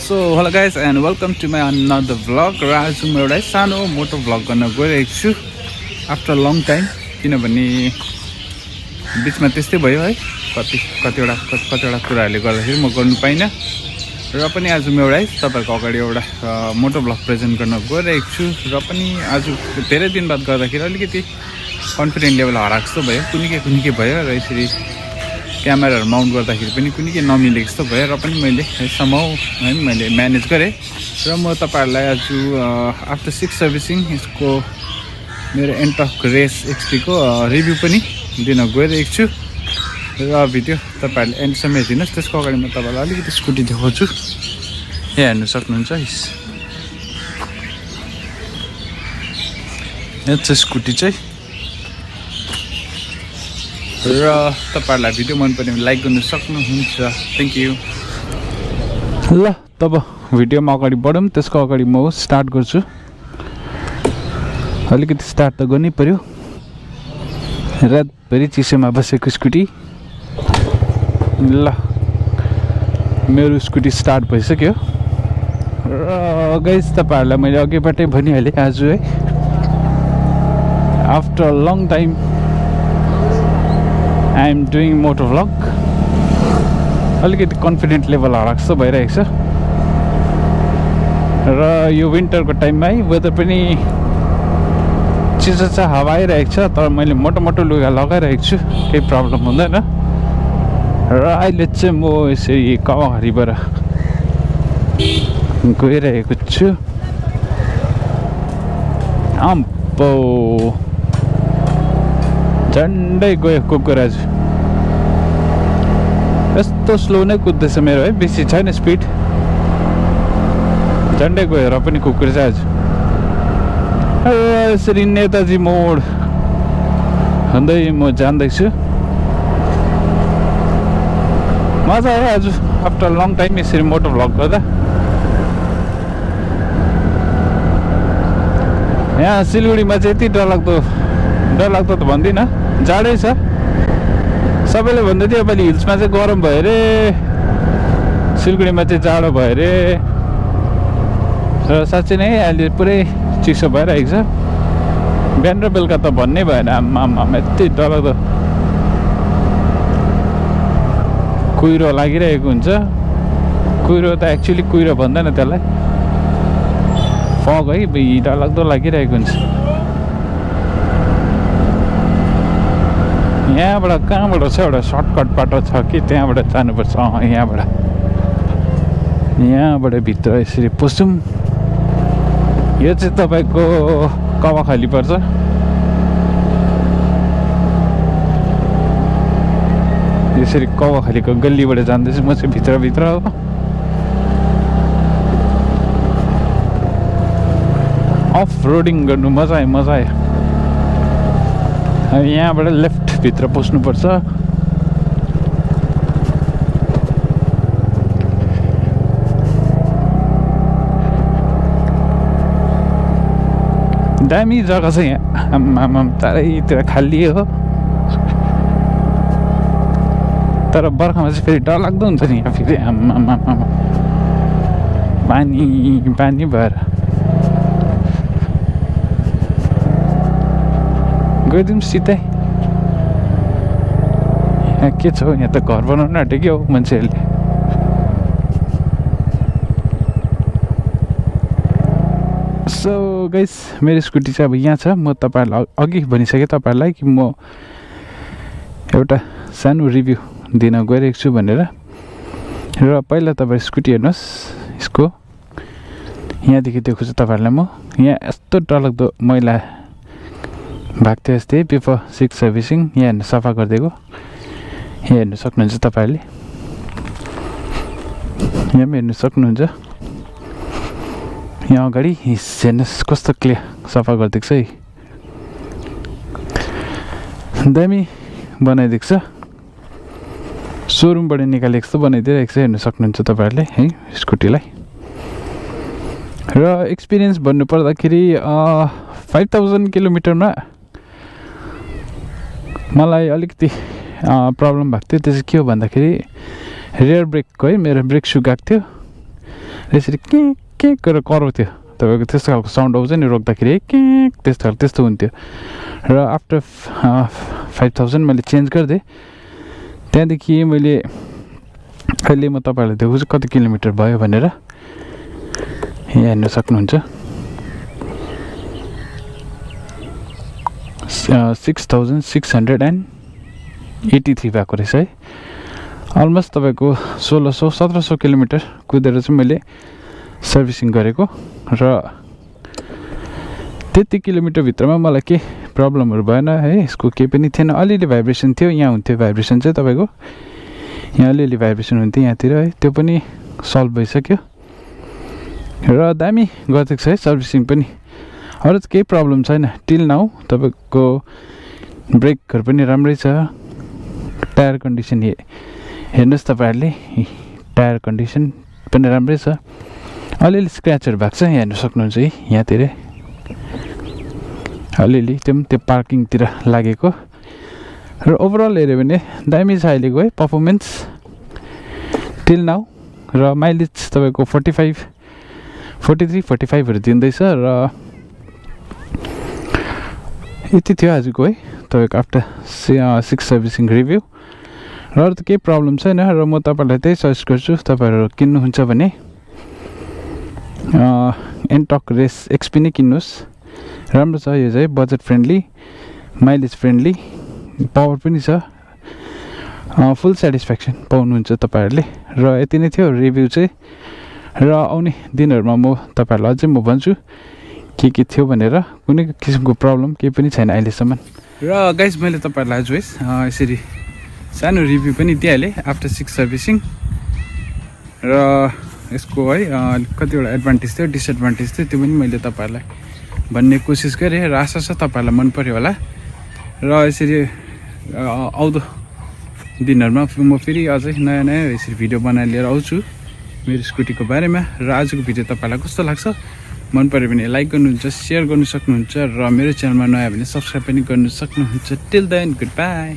So hello guys and welcome to my another vlog. र आज म एउटा सानो मोटो भ्लग गर्न गइरहेको छु आफ्टर लङ टाइम, किनभने बिचमा त्यस्तै भयो है, कतिवटा कुराहरूले गर्दाखेरि म गर्नु पाइनँ। र पनि आज म एउटा तपाईहरुको अगाडि एउटा मोटो भ्लग प्रेजेन्ट गर्न गइरहेको छु। र पनि आज धेरै दिन बाद गर्दाखेरि अलिकति कन्फिडेन्ट लेभल हराएको जस्तो भयो, कुनै भयो र यसरी क्यामेराहरु माउन्ट गर्दाखेरि पनि कुनै के नमिलेको जस्तो भयो। र पनि मैले मैले म्यानेज गरेँ। र म तपाईहरुलाई आज आफ्टर 6 सर्भिसिङ यसको मेरो एन्टर्क रेस एक्सपी को रिभ्यू पनि दिन गइरहेको छु। र भिडियो तपाईहरुले एन्डसम्म हेर्दिनुस्। त्यसको अगाडि म तपाईहरुलाई अलिकति स्कुटी देखाउँछु। यहाँ हेर्न सक्नुहुन्छ, यो चाहिँ स्कुटी चाहिँ। र तपाईहरुलाई भिडियो मन पर्यो भने लाइक गर्न सक्नुहुन्छ। Thank you. ल तब भिडियोमा अगाडि बढौँ। त्यसको अगाडि म स्टार्ट गर्छु। अलिकति स्टार्ट त गर्नै पर्यो, रातभरि चिसोमा बसेको स्कुटी। ल मेरो स्कुटी स्टार्ट भइसक्यो। र गाइस तपाईहरुलाई मैले अघिबाटै भनिहालेँ, आज है after long time I am doing motovlog। अलिकति कन्फिडेन्ट लेभल हराएको जस्तो भइरहेको छ। र यो विन्टरको टाइममा है वेदर पनि चिसो छ, हावा आइरहेको छ, तर मैले मोटो लुगा लगाइरहेको छु, केही प्रब्लम हुँदैन। र अहिले चाहिँ म यसरी कवाघरीबाट गइरहेको छु। अम्पो झन्डै गयो कुकुर। आज यस्तो स्लो नै कुद्दैछ मेरो है, बेसी छैन स्पिड, झन्डै गयो। र पनि कुकुर चाहिँ आज यसरी नेताजी मोड हुँदै म जान्दैछु। मजा आयो आज आफ्टर लङ टाइम यसरी मोटो भ्लग गर्दा। यहाँ सिलगढीमा चाहिँ यति डरलाग्दो त भन्दिनँ, जाडै छ। सबैले भन्दै थियो योपालि हिल्समा चाहिँ गरम भयो अरे, सिलगढीमा चाहिँ जाडो भयो अरे। र साँच्चै नै अहिले पुरै चिसो भइरहेको छ। बिहान र बेलुका त भन्नै भएन, आम्मा यति डरलाग्दो कुहिरो लागिरहेको हुन्छ। कुहिरो त एक्चुअली कुहिरो भन्दैन त्यसलाई, फग है, डरलाग्दो लागिरहेको हुन्छ। यहाँबाट कहाँबाट छ एउटा सर्टकट बाटो छ कि त्यहाँबाट जानुपर्छ? यहाँबाट भित्र यसरी पसौँ। यो चाहिँ तपाईँको कवाखाली पर्छ। यसरी कवाखालीको गल्लीबाट जाँदैछु म चाहिँ भित्र हो। अफ रोडिङ गर्नु मजा आयो। यहाँबाट लेफ्ट भित्र पस्नुपर्छ। दामी जग्गा छ यहाँ, आम्मा चारैतिर खाली हो। तर बर्खामा चाहिँ फेरि डरलाग्दो हुन्छ नि यहाँ, फेरि आम्मा पानी भएर गइदिउँ सिधै। यहाँ के छ, यहाँ त घर बनाउनु आँट्यो क्या हो मान्छेहरूले। सो गाइस मेरो स्कुटी चाहिँ अब यहाँ छ। म तपाईहरुलाई अघि भनिसकेँ तपाईहरुलाई कि म एउटा सानो रिभ्यू दिन गइरहेको छु भनेर। र पहिला तपाईहरु स्कुटी हेर्नुहोस्, यसको यहाँदेखि देखाउँछु तपाईहरुलाई म। यहाँ यस्तो डरलाग्दो मैला भएको थियो यस्तै बिफोर 6 सर्भिसिङ। यहाँ हेर्नु सफा गरिदिएको, यहाँ हेर्नु सक्नुहुन्छ तपाईहरुले, यहाँ पनि हेर्नु सक्नुहुन्छ। यहाँ अगाडि हेर्नुहोस् कस्तो क्लियर सफा गरिदिएको छ है, दामी बनाइदिएको छ। सोरुमबाट निकालेको जस्तो बनाइदिइरहेको छ, हेर्नु सक्नुहुन्छ तपाईहरुले है स्कुटीलाई। र एक्सपिरियन्स भन्नुपर्दाखेरि 5000 किलोमिटरमा मलाई अलिकति प्रब्लम भएको थियो। त्यो चाहिँ के हो भन्दाखेरि रियर ब्रेकको है मेरो ब्रेक सु गएको थियो। यसरी के गरेर कराउँथ्यो तपाईँको त्यस्तो खालको साउन्ड आउँछ नि रोक्दाखेरि के त्यस्तो हुन्थ्यो र आफ्टर 5000 मैले चेन्ज गरिदिएँ त्यहाँदेखि मैले अहिले म तपाईँहरूलाई देखाउँछु कति किलोमिटर भयो भनेर यहाँ हेर्न सक्नुहुन्छ 6683 भएको रहेछ है अलमोस्ट तपाईँको 1600-1700 किलोमिटर कुदेर चाहिँ मैले सर्भिसिङ गरेको र त्यति किलोमिटरभित्रमा मलाई के प्रब्लमहरू भएन है यसको केही पनि थिएन अलिअलि भाइब्रेसन थियो यहाँ हुन्थ्यो भाइब्रेसन चाहिँ तपाईँको यहाँ अलिअलि भाइब्रेसन हुन्थ्यो यहाँतिर है त्यो पनि सल्भ भइसक्यो र दामी गरिदिएको छ है सर्भिसिङ पनि अरू चाहिँ केही प्रब्लम छैन टिल नाउ तपाईँको ब्रेकहरू पनि राम्रै छ टायर कन्डिसन हेर्नुहोस् तपाईँहरूले टायर कन्डिसन पनि राम्रै छ अलिअलि स्क्रैचहरू भएको छ यहाँ हेर्न सक्नुहुन्छ है यहाँतिर अलिअलि त्यो पार्किङतिर लागेको र ओभरअल हेऱ्यो भने दामी छ अहिलेको है पर्फर्मेन्स टिल नाउ र माइलेज तपाईँको 43-45हरू दिँदैछ र यति थियो आजको है तपाईँको आफ्टर 6 सर्भिसिङ रिभ्यू र अरू त केही प्रब्लम छैन र म तपाईँलाई त्यही सजेस्ट गर्छु तपाईँहरू किन्नुहुन्छ भने एन्टर्क रेस एक्सपी नै किन्नुहोस् राम्रो छ यो चाहिँ budget friendly mileage friendly power पनि छ फुल सेटिस्फ्याक्सन पाउनुहुन्छ तपाईँहरूले र यति नै थियो रिभ्यू चाहिँ र आउने दिनहरूमा म तपाईँहरूलाई अझै म भन्छु के थियो भनेर कुनै किसिमको प्रब्लम केही पनि छैन अहिलेसम्म र गाइस मैले तपाईँहरूलाई आज यसरी सानो रिभ्यू पनि दिइहालेँ आफ्टर 6 सर्भिसिङ र यसको है कतिवटा एडभान्टेज थियो डिसएडभान्टेज थियो त्यो पनि मैले तपाईँहरूलाई भन्ने कोसिस गरेँ र आशा छ तपाईँहरूलाई मन पर्यो होला र यसरी आउँदो दिनहरूमा म फेरि अझै नयाँ यसरी भिडियो बनाएर लिएर आउँछु मेरो स्कुटीको बारेमा र आजको भिडियो तपाईँलाई कस्तो लाग्छ मन पर्यो भने लाइक गर्नुहुन्छ सेयर गर्नु सक्नुहुन्छ र मेरो च्यानलमा नयाँ भने सब्सक्राइब पनि गर्नु सक्नुहुन्छ टिल देन गुड बाई।